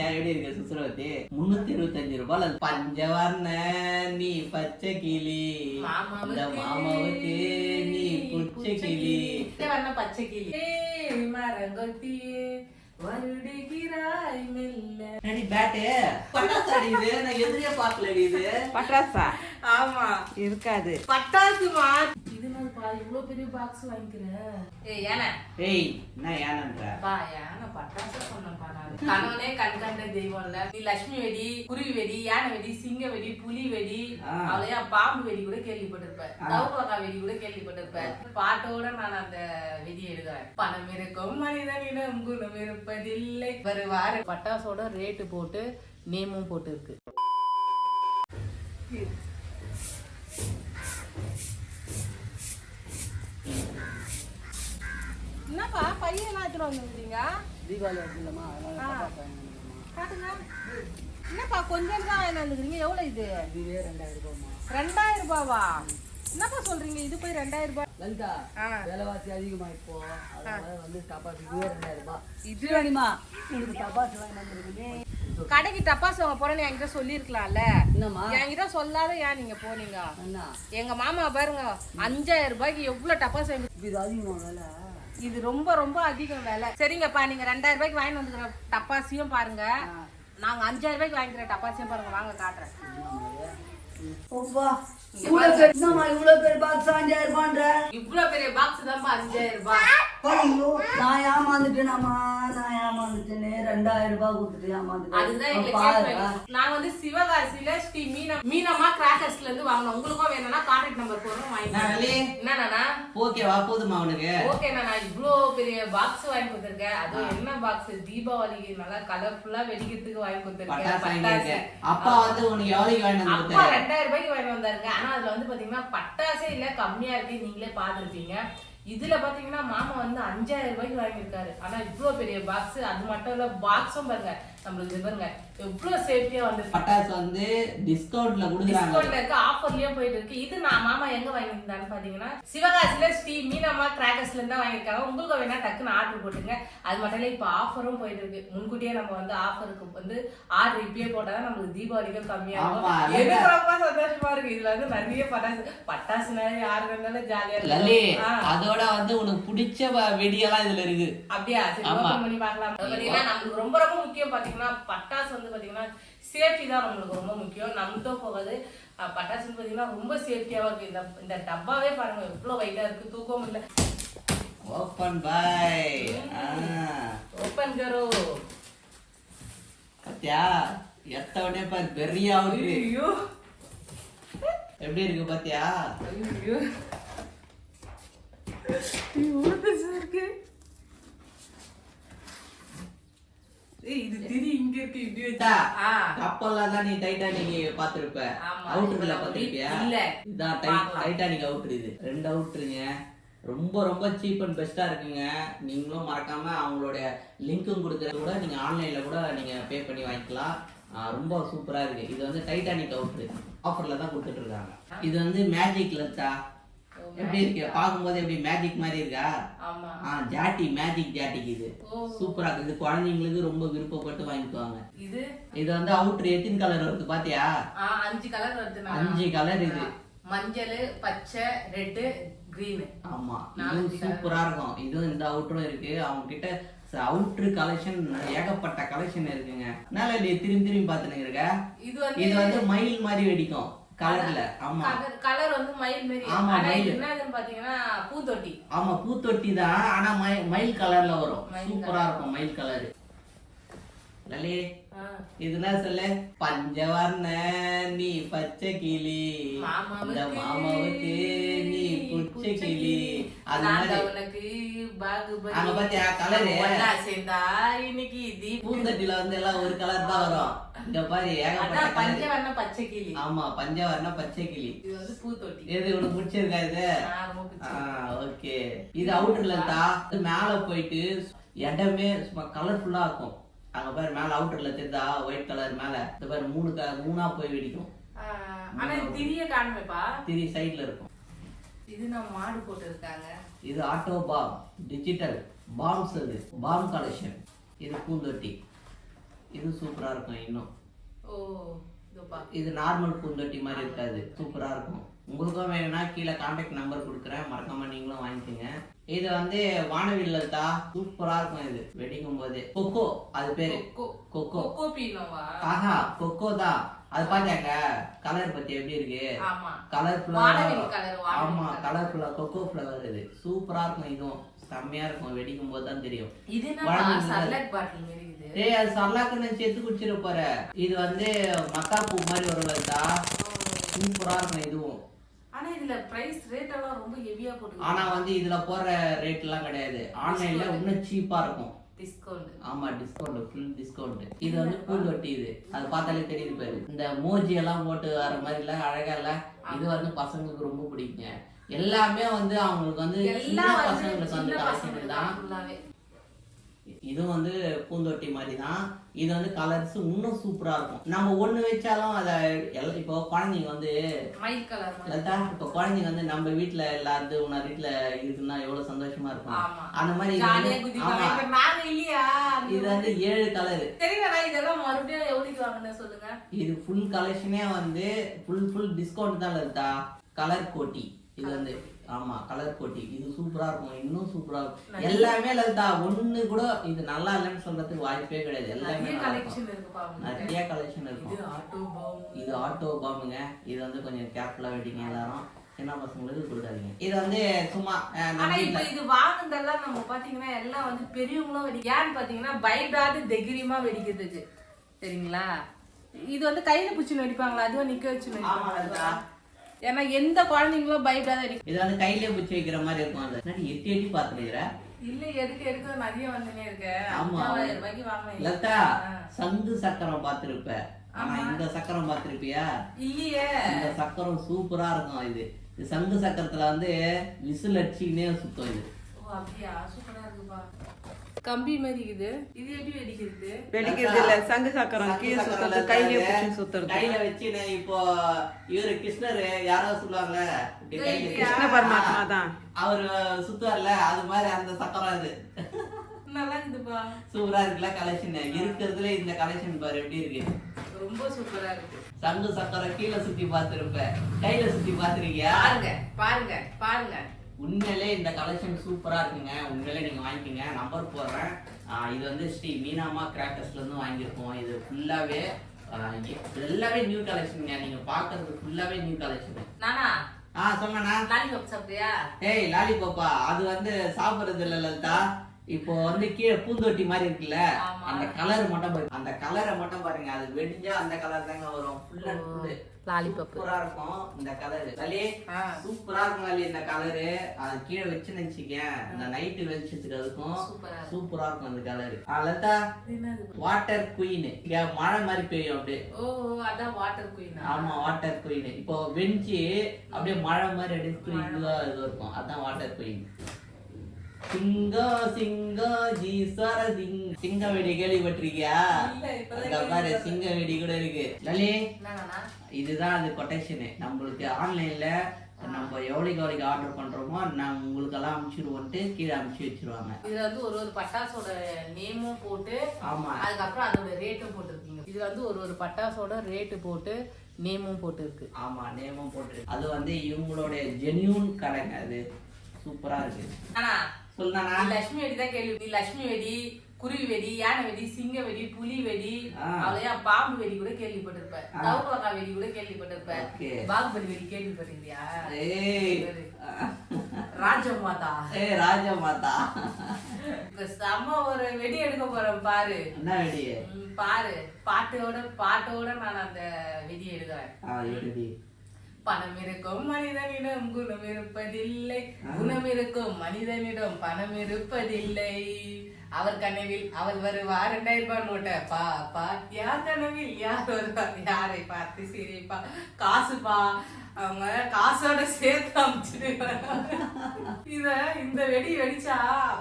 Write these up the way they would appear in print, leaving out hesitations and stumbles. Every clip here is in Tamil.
எப்படி இருக்க சுசுரவத்தி? 325 ரூபாய். பஞ்சவர்ண நீ பச்சை கிளி, இந்த மாமாவுக்கு நீ புச்சை கிளி. பச்சை கிளி மரங்கொத்தி வருடுகிறாய் மெல்ல. நடி பேட்டு பட்டாசு அடிக்குது. நான் எதிரியே பார்க்கல அடிக்குது. பட்டாசா? ஆமா இருக்காது பட்டாசுமா. இது நான் இவ்வளவு பெரிய பாக்ஸ் வாங்கிக்கிறேன். ஏய் யானை. ஏய் நான் யானன்ற பா யானை பட்டாசு சொன்னப்பா. நான் கணவனே கண்கண்ட தெய்வம் இல்ல. நீ லட்சுமி வெடி, குருவி வெடி, யானை வெடி, சிங்க வெடி, புலி வெடி, அவளையா பாம்பு வெடி கூட கேள்விப்பட்டிருப்ப, தவுக்கா வெடி கூட கேள்விப்பட்டிருப்ப. பாட்டோட நான் அந்த வெடி எடுக்கிறேன். பணம் இருக்கும் மனிதனிடம் குணம் இருப்பதில்லை. வருவாரு. பட்டாசோட ரேட்டு போட்டு நேமும் போட்டு இருக்கு. என்னப்பா பையன் என்ன எடுத்துட்டு வந்துருக்கீங்க? தீபாவளி இருக்குல்லம்மா, காட்டுங்க. என்னப்பா கொஞ்சம் தான் என்ன வந்துருக்கீங்க? எவ்வளவு இது? இதுவே 2000 ரூபாய்மா. 2000 ரூபாவா? என்னப்பா சொல்றீங்க? இது போய் 2000 ரூபாய்? லலிதா, விலைவாசி அதிகமா இப்போ, அதனால வந்து டப்பாசு இதுவே 2000 ரூபாய். இது வேணுமா? உங்களுக்கு டப்பாசு வாங்கி வந்துருக்கீங்க. கடைக்கு டப்பாசு வாங்க போறேன்னு என்கிட்ட சொல்லிருக்கலாம்ல. என்னம்மா என்கிட்ட சொல்லாத ஏன் நீங்க போனீங்க? என்ன எங்க மாமா பாருங்க 5000 ரூபாய்க்கு எவ்வளவு டப்பாசு வாங்கி. இது அதிகமா வேலை. இது ரொம்ப ரொம்ப அதிகம் வேலை. சரிங்கப்பா, நீங்க 2000 ரூபாய்க்கு வாங்கி வந்துக்கிற டப்பாசியும் பாருங்க, நாங்க 5000 ரூபாய்க்கு வாங்கிக்கிற டப்பாசியும் பாருங்க. வாங்க காட்டுறேன். இவ்வளவு பெரிய பாக்ஸ் 5000 ரூபாய்ன்ற. இவ்வளவு பெரிய பாக்ஸ் தான் 5000 ரூபாய். நான் ஏமாந்துட்டேனாமா, நான் ஏமாந்துட்டேனே. 2000 ரூபாய் கொடுத்துட்டு ஏமாந்துட்டேன். நான் வந்து சிவகாசியில ஸ்ரீ மீனம்மா கிராக்கர்ஸ்ல இருந்து வாங்கினோம். உங்களுக்கும் வேணும்னா கான்டாக்ட் நம்பர் போடுறோம், வாங்கிக்கலாம். என்னண்ணா ஓகேவா? போதுமா உனக்கு? ஓகே, நான் இவ்ளோ பெரிய பாக்ஸ் வாங்கி கொடுத்திருக்கேன். அதுவும் என்ன பாக்ஸ்? தீபாவளிக்கு நல்லா கலர்ஃபுல்லா வெடிக்கிறதுக்கு வாங்கி கொடுத்திருக்கேன். அப்பா வந்து உனக்கு எவ்வளவு வாங்கி வந்தாரு? அப்பா 2000 ரூபாய்க்கு வாங்கி வந்தாருங்க. ஆனா அதுல வந்து பாத்தீங்கன்னா பட்டாசே இல்ல, கம்மியா இருக்கு. நீங்களே பாத்துருப்பீங்க. இதுல பாத்தீங்கன்னா மாமா வந்து 5000 ரூபாய்க்கு வாங்கியிருக்காரு. ஆனா இவ்வளவு பெரிய பாக்ஸ். அது மட்டும் இல்ல, பாக்ஸும் பாருங்க நம்மளுக்கு பாருங்க எவ்வளவு சேஃப்டியா வந்து பட்டாசு வந்து டிஸ்கவுண்ட்ல குடுக்குறாங்க. டிஸ்கவுண்ட்ல இருக்கு, ஆஃபர்லயும் போயிட்டு இருக்கு. இது நான் மாமா எங்க வாங்கியிருந்தான்னு பாத்தீங்கன்னா சிவகாசியில ஸ்ரீ மீனம்மா கிராக்கர்ஸ்ல இருந்தா வாங்கியிருக்காங்க. உங்களுக்கு வேணா டக்குன்னு ஆர்டர் போட்டுங்க. அது மட்டும் இல்ல, இப்ப ஆஃபரும் போயிட்டு இருக்கு. முன்கூட்டியே நம்ம வந்து ஆஃபருக்கு வந்து ஆர்டர் இப்பயே போட்டாதான் நம்மளுக்கு தீபாவளிக்கு கம்மியா இருக்கும். எனக்கு ரொம்ப சந்தோஷமா இருக்கு. இதுல வந்து நிறைய பட்டாசுனால யாரு இருந்தாலும் ஜாலியா இருக்கு. அதோட வந்து உனக்கு பிடிச்ச வெடியெல்லாம் இதுல இருக்கு. அப்படியா? சரி, ஓபன் பண்ணி பார்க்கலாம். பாத்தீங்கன்னா நமக்கு ரொம்ப ரொம்ப முக்கியம் பாத்தீங்கன்னா பட்டாசு வந்து பாத்தீங்கன்னா சேஃப்டி தான் நம்மளுக்கு ரொம்ப முக்கியம். நம்பிட்டோ போகாது. பட்டாசுன்னு பாத்தீங்கன்னா ரொம்ப சேஃப்டியாவா இருக்கு. இந்த டப்பாவே பாருங்க எவ்வளவு வெயிட்டா இருக்கு, தூக்கவும் இல்லை. ஓபன் பை. ஓபன் கரோ. பத்தியா எத்தவனே பாரு பெரிய அவுட்ரி. ஐயோ எப்படி இருக்கு பாத்தியா? ஐயோ இவ்வளவு பெருசா இருக்கு. இது திரி இங்க இருக்கு. இப்படி வச்சா கப்பல்லாம் தான் நீ டைட்டானிக் பாத்துருப்ப. அவுட்டர்ல பாத்திருப்பியா? இல்ல, இதான் டைட்டானிக் அவுட்டர். இது 2 அவுட்டருங்க. ரொம்ப ரொம்ப சீப் அண்ட் பெஸ்டா இருக்குங்க. நீங்களும் மறக்காம அவங்களுடைய லிங்க்கும் கொடுக்கறது கூட நீங்க ஆன்லைன்ல கூட நீங்க பே பண்ணி வாங்கிக்கலாம். ரொம்ப சூப்பரா இருக்கு. இது வந்து டைட்டானிக் அவுட்டர் ஆஃபர்ல தான் கொடுத்துட்டு இருக்காங்க. இது வந்து மேஜிக்ல இருக்கா? எப்படி இருக்கு? பாக்கும்போது எப்படி மேஜிக் மாதிரி இருக்கா? ஜாட்டி, மேஜிக் ஜாட்டிக்கு இது சூப்பரா இருக்கு. இது குழந்தைங்களுக்கு ரொம்ப விருப்பப்பட்டு வாங்கிக்குவாங்க. இது வந்து அவுட்டர் எத்தனை கலர் வருது பாத்தியா? 5 கலர் வருது. 5 கலர். இது மஞ்சள், பச்சை, ரெட், கிரீன். ஆமா, இது சூப்பரா இருக்கும். இதுவும் இந்த அவுட்டரும் இருக்கு. அவங்க கிட்ட அவுட்டர் கலெக்ஷன் ஏகப்பட்ட கலெக்ஷன் இருக்குங்க. அதனால நீ திரும்பி திரும்பி பாத்துன்னு இருக்க. இது வந்து மயில் மாதிரி வெடிக்கும் கலர்ல. ஆமா, கலர் வந்து மயில் மாதிரி. ஆமா, மயில். என்னன்னு பாத்தீங்கன்னா பூத்தொட்டி. ஆமா, பூத்தொட்டி தான். ஆனா மயில் கலர்ல வரும். சூப்பரா இருக்கும் மயில் கலர். லலே இதுதான் சொல்லு. பஞ்சவர்ண நீ பச்சை கிளி, இந்த மாமாவுக்கு நீ புச்சை கிளி. அது மாதிரி அங்க பாத்தியா கலரு? பூந்தொட்டில வந்து எல்லாம் ஒரு கலர் தான் வரும். இங்க பாரு ஏகப்பட்ட பஞ்சவர்ண பச்சை கிளி. ஆமா, பஞ்சவர்ண பச்சை கிளி. இது வந்து பூத்தொட்டி. எது உனக்கு பிடிச்சிருக்கா இது? ஓகே. இது அவுட்டர்ல இருந்தா மேல போயிட்டு இடமே சும்மா கலர்ஃபுல்லா இருக்கும். அங்க பாரு மேல அவுட்டர்ல தெரியுதா ஒயிட் கலர் மேல. இந்த பாரு மூணா போய் வெடிக்கும். ஆனா திரிய காணுமேப்பா. திரி சைடுல இருக்கும். இது நம்ம மாடு போட்டு இருக்காங்க. இது ஆட்டோ பாம் டிஜிட்டல் பாம்ஸ். அது பாம் கலெக்ஷன். இது பூந்தொட்டி. இது சூப்பரா இருக்கும் இன்னும். ஓ இதோப்பா. இது நார்மல் பூந்தொட்டி மாதிரி இருக்காது, சூப்பரா இருக்கும். உங்களுக்கும் வேணும்னா கீழே கான்டாக்ட் நம்பர் கொடுக்குறேன், மறக்காம நீங்களும் வாங்கிக்கோங்க. இது வந்து வானவில்ல தான், சூப்பரா இருக்கும். இது வெடிக்கும் போது கொக்கோ, அது பேரு கொக்கோ. கொக்கோ பீனோவா? ஆஹா, கொக்கோ தான். அது பாத்தாங்க கலர் பத்தி எப்படி இருக்கு, ஆமா கலர்ஃபுல்லா. ஆமா, கலர் கலர்ஃபுல்லா கொக்கோ ஃப்ளவர். இது சூப்பரா இருக்கும், இதுவும் செம்மையா இருக்கும். வெடிக்கும் போது தான் தெரியும். இது என்ன சர்லாக் பாட்டில் மாதிரி இருக்குது? ஏய், அது சர்லாக்குன்னு சேர்த்து குடிச்சிட போற. இது வந்து மத்தாப்பூ மாதிரி வருவதா, சூப்பரா இருக்கும் இதுவும். ஆனா இதுல பிரைஸ் ரேட் எல்லாம் ரொம்ப ஹெவியா போட்டு. ஆனா வந்து இதுல போற ரேட் எல்லாம் கிடையாது, ஆன்லைன்ல இன்னும் சீப்பா இருக்கும். டிஸ்கவுண்ட். ஆமா, டிஸ்கவுண்ட், ஃபுல் டிஸ்கவுண்ட். இது வந்து பூந்தொட்டி. இது அது பார்த்தாலே தெரியுது பாரு, இந்த மோஜி எல்லாம் போட்டு வர மாதிரி இல்ல, அழகா இல்ல. இது வந்து பசங்களுக்கு ரொம்ப பிடிக்குங்க. எல்லாமே வந்து அவங்களுக்கு வந்து சின்ன பசங்களுக்கு வந்து கலெக்ஷன் தான். இது வந்து பூந்தொட்டி மாதிரி தான். இது வந்து கலர்ஸ் இன்னும் சூப்பரா இருக்கும். நம்ம ஒண்ணு வச்சாலும் அத இப்போ குழந்தைங்க வந்து மைல் கலர் லதா, இப்போ குழந்தைங்க வந்து நம்ம வீட்டுல எல்லாரும் உன்ன வீட்டுல இருக்குன்னா எவ்வளவு சந்தோஷமா இருக்கும். அந்த மாதிரி இது வந்து 7 கலர். இதெல்லாம் மறுபடியும் எவ்வளவுக்கு வாங்குனேன் சொல்லுங்க? இது ஃபுல் கலெக்ஷனே வந்து ஃபுல் டிஸ்கவுண்ட் தான் லதா. கலர் கோட்டி இது வந்து. ஆமா, கலர் கோட்டி. இது சூப்பரா இருக்கும், இன்னும் சூப்பரா இருக்கும். எல்லாமே லலிதா, ஒண்ணு கூட இது நல்லா இல்லைன்னு சொல்றதுக்கு வாய்ப்பே கிடையாது. எல்லாமே நிறைய கலெக்ஷன் இருக்கும். இது ஆட்டோ பாம்புங்க. இது வந்து கொஞ்சம் கேர்ஃபுல்லா வெட்டிங்க எல்லாரும், சின்ன பசங்களுக்கு கொடுக்காதீங்க. இது வந்து சும்மா இது வாங்குனதெல்லாம் நம்ம பாத்தீங்கன்னா எல்லாம் வந்து பெரியவங்களும் வெடிக்க. ஏன்னு பாத்தீங்கன்னா பயப்படாது தைரியமா வெடிக்கிறதுக்கு, சரிங்களா? இது வந்து கையில பிடிச்சு வெடிப்பாங்களா, அதுவும் நிக்க வச்சு வெடிப்பாங்களா? ஏன்னா எந்த குழந்தைங்களும் பயப்படாத வெடிக்கும். இது வந்து கையிலே பிடிச்சி வைக்கிற மாதிரி இருக்கும். அது எட்டி எட்டி பாத்துக்கிற இல்ல, எதுக்கு நிறைய வந்துனே இருக்கு. ஆமா, 5000 ரூபாய்க்கு வாங்கலாம். லதா, சங்கு சக்கரம் பாத்திருப்ப, ஆனா இந்த சக்கரம் பாத்திருப்பியா? இல்லையே. இந்த சக்கரம் சூப்பரா இருக்கும். இது சங்கு சக்கரத்துல வந்து விசில் அடிச்சுக்கினே சுத்தம். இது அப்படியா? சூப்பரா இருக்குப்பா. கம்பி மாதிரி இது. இது எப்படி வெடிக்கிறது? வெடிக்கிறது இல்ல, சங்கு சக்கரம் கீழ சுத்துறது, கையில பிடிச்சு சுத்துறது. கையில வச்சு இப்போ இவரு கிருஷ்ணர் யாரோ சொல்லுவாங்க, கிருஷ்ண பரமாத்மா தான் அவரு சுத்துவார்ல, அது மாதிரி அந்த சக்கரம். இது நல்லா இருக்குதுப்பா. சூப்பரா இருக்குல்ல கலெக்ஷன். இருக்கிறதுல இந்த கலெக்ஷன் பாரு எப்படி இருக்கு, ரொம்ப சூப்பரா இருக்கு. சங்கு சக்கரம் கீழே சுத்தி பாத்துருப்ப, கையில சுத்தி பாத்துருக்கியா? பாருங்க பாருங்க. உண்மையிலே இந்த கலெக்ஷன் சூப்பரா இருக்குங்க. உண்மையிலே நீங்க வாங்கிக்கோங்க, நம்பர் போடுறேன். இது வந்து ஸ்ரீ மீனாமா கிராக்கர்ஸ்ல இருந்து வாங்கியிருக்கோம். இது ஃபுல்லாவே எல்லாமே நியூ கலெக்ஷனுங்க. நீங்க பாக்குறது ஃபுல்லாவே நியூ கலெக்ஷன். நானா சொன்னா லாலிபாப் சாப்பிட்டியா? ஏய், லாலிபாப்பா அது வந்து சாப்பிடுறது இல்ல லலிதா. இப்போ வந்து கீழே பூந்தொட்டி மாதிரி இருக்குல்ல, அந்த கலர் மட்டும் பாருங்க, அந்த கலரை மட்டும் பாருங்க. அது வெடிஞ்சா அந்த கலர் தாங்க வரும். ஃபுல் அண்ட் ஃபுல் லாலிபாப் சூப்பரா இருக்கும் இந்த கலர். லலி சூப்பரா இருக்கும் லலி இந்த கலரு. அது கீழே வச்சு நினைச்சிக்க, இந்த நைட்டு வெளிச்சத்துக்கு அதுக்கும் சூப்பரா இருக்கும் அந்த கலரு. Latha, water queen. இங்க மழை மாதிரி பெய்யும் அப்படியே. ஓ, அதான் வாட்டர் குயின். ஆமா, வாட்டர் குயின். இப்போ வெஞ்சி அப்படியே மழை மாதிரி அப்படியே இதுவா இது இருக்கும், அதான் வாட்டர் குயின். சிங்கா சிங்கா ஜீசார சிங்க வெடி கேள்விப்பட்டிருக்கியா? அங்க பாரு, சிங்க வெடி கூட இருக்கு. லலி, இதுதான் அது கொட்டேஷன். நம்மளுக்கு ஆன்லைன்ல நம்ம எவ்வளவுக்கு ஆர்டர் பண்றோமோ நான் உங்களுக்கு எல்லாம் அனுப்பிச்சிருவோன்ட்டு கீழே அனுப்பிச்சு வச்சிருவாங்க. இதுல வந்து ஒரு பட்டாசோட நேமும் போட்டு, ஆமா, அதுக்கப்புறம் அதோட ரேட்டும் போட்டுருக்கீங்க. இதுல வந்து ஒரு பட்டாசோட ரேட்டு போட்டு நேமும் போட்டு இருக்கு. ஆமா, நேமும் போட்டு. அது வந்து இவங்களோட ஜெனியூன் கடைங்க. அது சூப்பரா இருக்கு. ஆனா சொல்லுனா லட்சுமி வெடி தான் கேள்வி. நீ லட்சுமி வெடி, குருவி வெடி, யானை வெடி, சிங்க வெடி, புலி வெடி, அவ்வளையா பாம்பு வெடி கூட கேள்விப்பட்டிருப்ப, தவக்கலக்கா வெடி கூட கேள்விப்பட்டிருப்ப, பாகுபலி வெடி கேள்விப்பட்டிருக்கியா? ராஜமாதா. ராஜமாதா செம்ம ஒரு வெடி எடுக்க போறேன் பாரு. என்ன வெடி? பாரு, பாட்டோட நான் அந்த வெடி எடுக்கிறேன். பணம் இருக்கும் மனிதனிடம் குணம் இருப்பதில்லை, குணம் இருக்கும் மனிதனிடம் பணம் இருப்பதில்லை. அவர் கனவில் அவர் வருவார் 2000 ரூபாய் நோட்ட பா, யார் கனவில் யார் வருவார், யாரை பார்த்து சிரிப்பா, காசுப்பா, அவங்க காசோட சேர்த்து அமைச்சிடுவாங்க. இந்த வெடி வெடிச்சா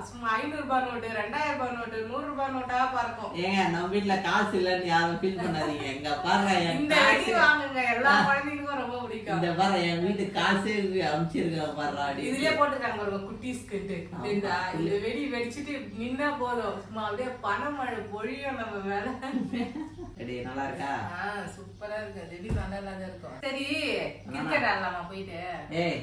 சும்மா 500 ரூபாய் நோட்டு, 2000 ரூபாய் நோட்டு, 100 ரூபாய் நோட்டா பறக்கும். ஏங்க, நம்ம வீட்டுல காசு இல்லன்னு யாரும் ஃபீல் பண்ணாதீங்க. எங்க பாருங்க, இந்த வெடி வாங்குங்க, எல்லா குழந்தைங்களுக்கும் ரொம்ப பிடிக்கும். இந்த பாரு, என் வீட்டு காசு அமைச்சிருக்க பாரு. இதுலயே போட்டுருக்காங்க பாருங்க, குட்டீஸ்க்கு. இந்த வெடி வெடிச்சிட்டு நின்னா போதும் சும்மா அப்படியே பணமழை பொழியும் நம்ம மேல. எப்படி நல்லா இருக்கா? சூப்பரா இருக்கு. திடீர் நல்லா இல்லாத இருக்கும். சரி கிரிக்கெட் ஆடலாமா போயிட்டு? ஏய்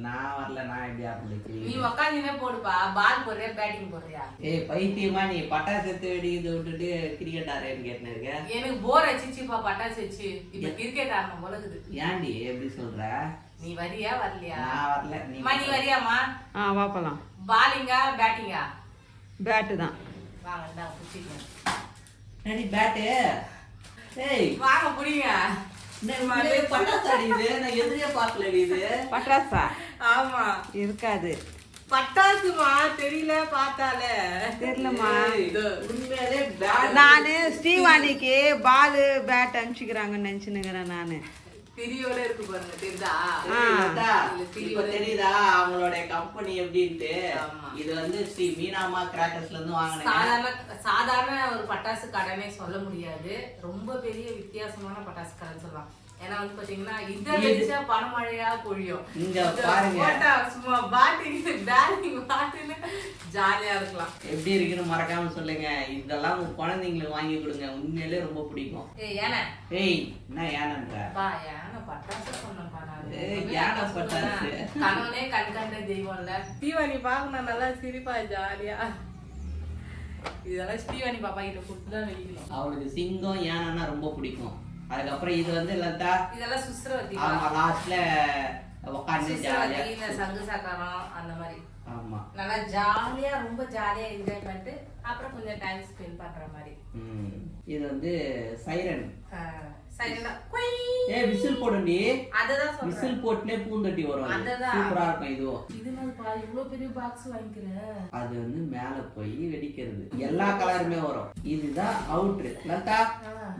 நான் வரல, நான் எப்படி ஆடுறது? நீ உக்காந்துனே போடுப்பா. பால் போடுறியா பேட்டிங் போடுறியா? ஏய் பைத்தியமா, நீ பட்டாசு வெடிக்கிறது விட்டுட்டு கிரிக்கெட் ஆடுறேன்னு கேட்டுன்னு இருக்க. எனக்கு போர் அடிச்சுப்பா பட்டாசு வச்சு. இப்ப கிரிக்கெட் ஆடணும் போல இருக்குது. ஏன்டி எப்படி சொல்ற? நீ வரியா வரலையா? நான் வரல. நீ வரியாமா? வாப்பலாம். பாலிங்கா பேட்டிங்கா? பேட்டு தான். வாங்கடா புடிச்சிங்க. Ready bad. ஏய் வாங்க புடிங்க. பட்டாசு அடிக்குது, நான் எதிரியே பார்க்கல இது. பட்டாசா? ஆமா இருக்காது. பட்டாசுமா தெரியல பார்த்தாலே தெரியலமா. உண்மையிலே நானு ஸ்ரீவாணிக்கு பால் பேட் அனுப்பிச்சுக்கிறாங்கன்னு நினைச்சுன்னுக்கிறேன் நானு. திரியோட இருக்கு பாருங்க, தெரியுதா? இப்ப தெரியுதா அவங்களோட கம்பெனி எப்படின்ட்டு? இது வந்து ஸ்ரீ மீனாமா கிராக்கர்ஸ்ல இருந்து வாங்கினேன். சாதாரண ஒரு பட்டாசு கடைனே சொல்ல முடியாது, ரொம்ப பெரிய வித்தியாசமான பட்டாசு கடைன்னு சொல்லலாம். ஏன்னா வந்து பாத்தீங்கன்னா இதை வச்சா பணமழையா பொழியும். இங்க பாருங்க, சும்மா பாட்டிங் பேட்டிங் பாட்டுன்னு ஜாலியா இருக்கலாம். எப்படி இருக்குன்னு மறக்காம சொல்லுங்க. இதெல்லாம் உங்க குழந்தைங்களுக்கு வாங்கி கொடுங்க, உண்மையிலே ரொம்ப பிடிக்கும். ஏய் யானை. ஏய் என்ன யானைன்ற? பா யானை பட்டாசு சொன்னப்பா நான். யானை பட்டாசு கணவனே கண்கண்ட தெய்வம் இல்ல. தீவானி பாக்கணும் நல்லா சிரிப்பா ஜாலியா. இதெல்லாம் ஸ்ரீவாணி பாப்பா கிட்ட கொடுத்துதான் வெளிக்கணும். அவளுக்கு சிங்கம் யானைன்னா ரொம்ப பிடிக்கும். அதுக்கப்புறம் இது வந்து லதா இதெல்லாம் சுஸ்ரவதி. ஆமா லாஸ்ட்ல உட்காந்து ஜாலியா சங்கு சக்கரம் அந்த மாதிரி. ஆமா நல்லா ஜாலியா ரொம்ப ஜாலியா என்ஜாய் பண்ணிட்டு அப்புறம் கொஞ்சம் டைம் ஸ்பெண்ட் பண்ற மாதிரி. இது வந்து சைரன். சைரனா ஏய் விசில் போடுடி. அததான் சொல்றேன், விசில் போட்டுனே பூந்தட்டி வரும். சூப்பரா இருக்கும் இதுவும். இது என்னப்பா இவ்ளோ பெரிய பாக்ஸ் வாங்கிக்கிறேன்? அது வந்து மேல போய் வெடிக்கிறது, எல்லா கலருமே வரும். இதுதான் அவுட்ரு லதா.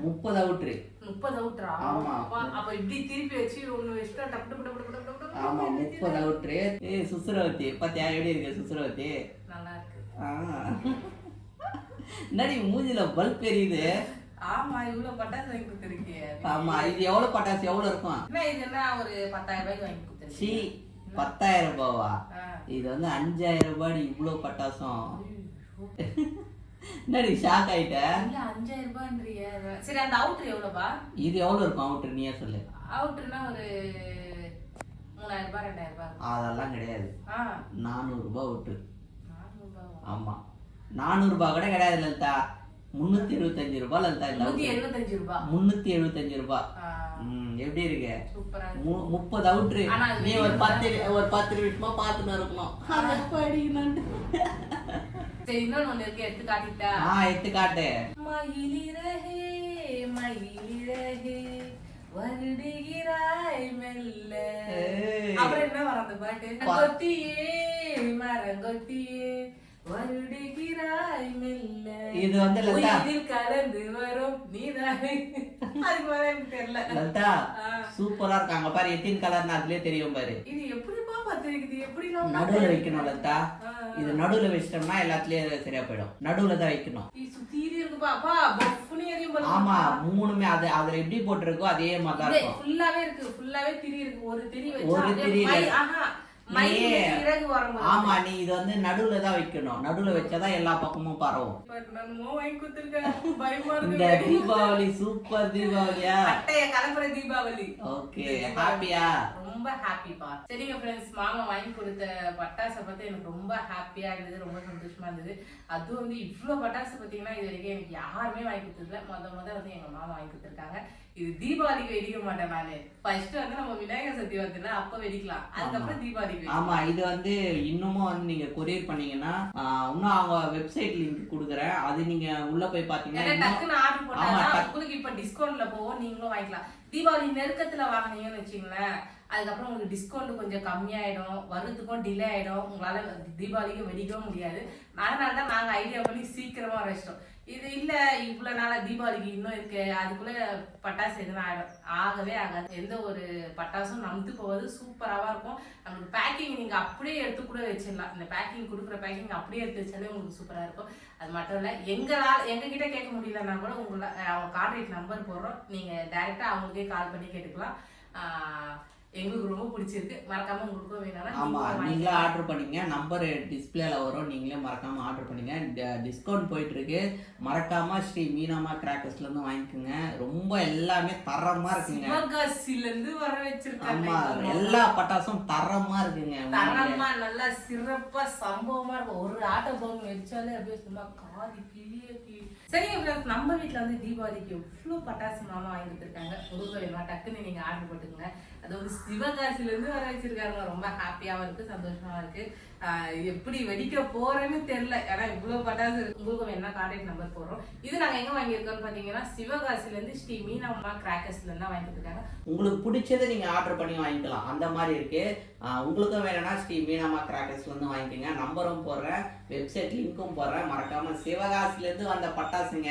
30 அவுட்ரு. 30 அவுட்ரா? ஆமா. அப்ப இப்படி திருப்பி வச்சு ஒன்னு வெஸ்டா டப் டப் டப் டப் டப். ஆமா 30 அவுட்ரு. ஏய் சுசுரவதி பாத்தியா எப்படி இருக்கு சுசுரவதி? நல்லா இருக்கு. என்னடி மூஞ்சில பல்ப் எரியுது? ஆமா இவ்ளோ பட்டாசு வாங்கி கொடுத்திருக்கீங்க. ஆமா இது எவ்வளவு பட்டாசு எவ்வளவு இருக்கும்? இது என்ன ஒரு 10,000 ரூபாய்க்கு வாங்கி கொடுத்திருக்கீங்க. சி 10,000 ரூபாவா? இது வந்து 5,000 ரூபாய் இவ்ளோ பட்டாசம். என்னடி ஷாக் ஆயிட்ட? இல்ல 5,000 ரூபாய்ன்றியே. சரி அந்த அவுட்டர் எவ்வளவுப்பா? இது எவ்வளவு இருக்கும் அவுட்டர் நீயே சொல்லு. அவுட்டர்னா ஒரு 3,000 ரூபாய் 2,000 ரூபாய். அதெல்லாம் கிடையாது. 400 ரூபாய் அவுட்டர். 400 ரூபாய்? ஆமா 400 ரூபாய் கூட கிடையாது லலிதா. 375 ரூபாய் லலிதா. 375 ரூபாய். 375 ரூபாய். எப்படி இருக்கு? சூப்பரா 30 அவுட்ரு. நீ ஒரு 10 நிமிஷமா பாத்துன்னு இருக்கணும். சரி இன்னொன்னு இருக்கு, எடுத்து காட்டிட்டா? எடுத்து காட்டு. மயிலிறகே மயிலிறகே வருடுகிறாய் மெல்ல. அப்புறம் என்ன வர அந்த பாட்டு? கொத்தியே மரங்கொத்தியே வருடுகிறாய் மெல்ல. இது வந்து லதா உயிரில் கலந்து வரும் நீதானே. அதுக்கு மேல எனக்கு தெரியல. லதா சூப்பரா இருக்காங்க பாரு. எத்தின் கலர்னு அதுலயே தெரியும் பாரு. இது எப்படிப்பா பார்த்திருக்குது? எப்படி நடுவுல வைக்கணும் லதா. இது நடுவுல வச்சிட்டோம்னா எல்லாத்துலயும் சரியா போயிடும். நடுவுல தான் வைக்கணும். சுத்தீரி இருக்குப்பா. அப்பா பஃப்னு எரியும் போல. ஆமா மூணுமே அது அதுல எப்படி போட்டுருக்கோ அதே மாதிரி தான் இருக்கும். ஃபுல்லாவே இருக்கு, ஃபுல்லாவே திரி இருக்கு. ஒரு திரி வச்சா ஒரு திரி இறகு வரும். ஆமா நீ இது வந்து நடுவுல தான் வைக்கணும். நடுவுல வச்சாதான் எல்லா பக்கமும் பரவும். இந்த தீபாவளி சூப்பர் தீபாவளியா? கலப்புற தீபாவளி. ஓகே ஹாப்பியா? ரொம்ப ஹாப்பிப்பா. சரிங்க ஃப்ரெண்ட்ஸ், மாமா வாங்கி கொடுத்த பட்டாசை பத்தி எனக்கு ரொம்ப ஹாப்பியா இருந்தது, ரொம்ப சந்தோஷமா இருந்தது. அதுவும் வந்து இவ்வளவு பட்டாசு பாத்தீங்கன்னா இது வரைக்கும் எனக்கு யாருமே வாங்கி கொடுத்ததில்ல. முத வந்து எங்க மாமா வாங்கி கொடுத்துருக்காங்க. இது தீபாவளிக்கு வெடிக்க மாட்டேன் நானு. ஃபர்ஸ்ட் வந்து நம்ம விநாயகர் சதுர்த்தி வருதுல அப்ப வெடிக்கலாம், அதுக்கப்புறம் தீபாவளிக்கு. ஆமா இது வந்து இன்னமும் வந்து நீங்க கொரியர் பண்ணீங்கன்னா இன்னும் அவங்க வெப்சைட் லிங்க் கொடுக்குறேன், அது நீங்க உள்ள போய் பாத்தீங்கன்னா டக்குன்னு ஆர்டர் போட்டா உங்களுக்கு இப்ப டிஸ்கவுண்ட்ல போவோம், நீங்களும் வாங்கிக்கலாம். தீபாவளி நெருக்கத்துல வாங்கினீங்கன்னு வச்சுங்களேன், அதுக்கப்புறம் உங்களுக்கு டிஸ்கவுண்ட் கொஞ்சம் கம்மியாயிடும், வரதுக்கும் டிலே ஆயிடும், உங்களால தீபாவளிக்கு வெடிக்கவும் முடியாது. அதனாலதான் நாங்க ஐடியா பண்ணி சீக்கிரமா வச்சிட்டோம். இது இல்ல இவ்வளவு நாளா தீபாவளிக்கு இன்னும் இருக்கு, அதுக்குள்ள பட்டாசு எதுவும் ஆயிடும், ஆகவே ஆகாது. எந்த ஒரு பட்டாசும் நம்பு போவது சூப்பராவா இருக்கும். நம்மளுக்கு பேக்கிங் நீங்க அப்படியே எடுத்து கூட வச்சிடலாம். இந்த பேக்கிங் கொடுக்குற பேக்கிங் அப்படியே எடுத்து வச்சாலே உங்களுக்கு சூப்பரா இருக்கும். அது மட்டும் இல்ல எங்க கிட்ட கேட்க முடியலன்னா கூட உங்களை அவங்க கான்டாக்ட் நம்பர் போடுறோம், நீங்க டைரக்டா அவங்களுக்கே கால் பண்ணி கேட்டுக்கலாம். எங்களுக்கு ரொம்ப பிடிச்சிருக்கு. மறக்காம உங்களுக்கும் வேணும்னா ஆமா நீங்களும் நீங்களே வாங்கிக்கலாம். ஆர்டர் பண்ணீங்க. நம்பர் டிஸ்பிளேல வரும். நீங்களே மறக்காம ஆர்டர் பண்ணீங்க. டிஸ்கவுண்ட் போயிட்டு இருக்கு. மறக்காம ஸ்ரீ மீனாமா கிராக்கர்ஸ்ல இருந்து வாங்கிக்கோங்க. ரொம்ப எல்லாமே தரமா இருக்குங்க. சிவகாசில இருந்து வர வச்சிருக்காங்க. ஆமா எல்லா பட்டாசும் தரமா இருக்குங்க. தரமா நல்லா சிறப்பா சம்பவமா இருக்கும். ஒரு ஆட்டோ பாம்பு வெடிச்சாலே அப்படியே சும்மா காதி கிளியே. சரி ஃப்ரெண்ட்ஸ், நம்ம வீட்டுல வந்து தீபாவளிக்கு எவ்வளவு பட்டாசு மாமா வாங்கி கொடுத்துருக்காங்க. உங்களுக்கு வேணுமா டக்குன்னு நீங்க ஆர்டர் போட்டுக்கோங்க. அது வந்து சிவகாசில இருந்து வர வச்சிருக்காங்க. ரொம்ப ஹாப்பியாவும் இருக்கு, சந்தோஷமா இருக்கு. எப்படி வெடிக்க போறேன்னு தெரியல. ஏன்னா இவ்வளவு பட்டாசு. உங்களுக்கு வேணா கான்டாக்ட் நம்பர் போடுறோம். இது நாங்க எங்க வாங்கியிருக்கோம்னு பாத்தீங்கன்னா சிவகாசில இருந்து ஸ்ரீ மீனாமா கிராக்கர்ஸ்ல இருந்தா வாங்கி கொடுத்துருக்காங்க. உங்களுக்கு பிடிச்சதை நீங்க ஆர்டர் பண்ணி வாங்கிக்கலாம். அந்த மாதிரி இருக்கு. உங்களுக்கும் வேணும்னா ஸ்ரீ மீனாமா கிராக்கர்ஸ்ல இருந்து வாங்கிக்கோங்க. நம்பரும் போடுறேன், வெப்சைட் லிங்க்கும் போடுறேன். மறக்காம சிவகாசில இருந்து வந்த பட்டாசுங்க.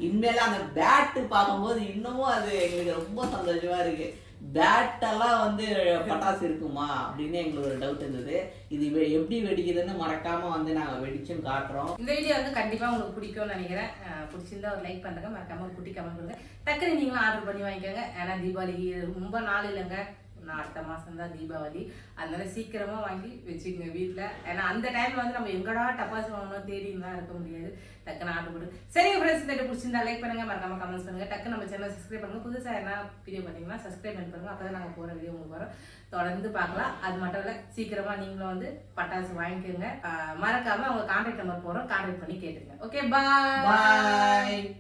இனிமேல அந்த பேட்டு பார்க்கும்போது இன்னமும் அது எங்களுக்கு ரொம்ப சந்தோஷமா இருக்கு. பேட்டெல்லாம் வந்து பட்டாசு இருக்குமா அப்படின்னு எங்களுக்கு ஒரு டவுட் இருந்தது. இது எப்படி வெடிக்குதுன்னு மறக்காம வந்து நாங்க வெடிச்சும் காட்டுறோம். இந்த வீடியோ வந்து கண்டிப்பா உங்களுக்கு பிடிக்கும்னு நினைக்கிறேன். பிடிச்சிருந்தா ஒரு லைக் பண்ணுங்க, மறக்காம ஒரு குட்டி கமெண்ட் பண்ணுங்க. டக்குனு நீங்களும் ஆர்டர் பண்ணி வாங்கிக்கோங்க. ஏன்னா தீபாவளிக்கு ரொம்ப நாள் இல்லைங்க. நான் அடுத்த மாசம் தான் தீபாவளி. அதனால சீக்கிரமா வாங்கி வச்சுக்கோங்க வீட்டுல. ஏன்னா அந்த டைம்ல வந்து நம்ம எங்கடா டப்பாசு வாங்கணும் தேடிலாம் இருக்க முடியாது. டக்குன்னு ஆர்டர் போட்டு. சரி ஃப்ரெண்ட்ஸ், இந்த பிடிச்சிருந்தா லைக் பண்ணுங்க, மறக்காம கமெண்ட்ஸ் பண்ணுங்க. டக்கு நம்ம சேனல் சப்ஸ்கிரைப் பண்ணுங்க. புதுசா என்ன வீடியோ பார்த்தீங்கன்னா சப்ஸ்கிரைப் பண்ணி பாருங்க. அப்பதான் நாங்க போற வீடியோ உங்களுக்கு வரும். தொடர்ந்து பார்க்கலாம். அது மட்டும் இல்ல, சீக்கிரமா நீங்களும் வந்து பட்டாசு வாங்கிக்கோங்க. மறக்காம அவங்க கான்டாக்ட் நம்பர் போறோம், கான்டாக்ட் பண்ணி கேட்டுங்க. ஓகே, பாய்.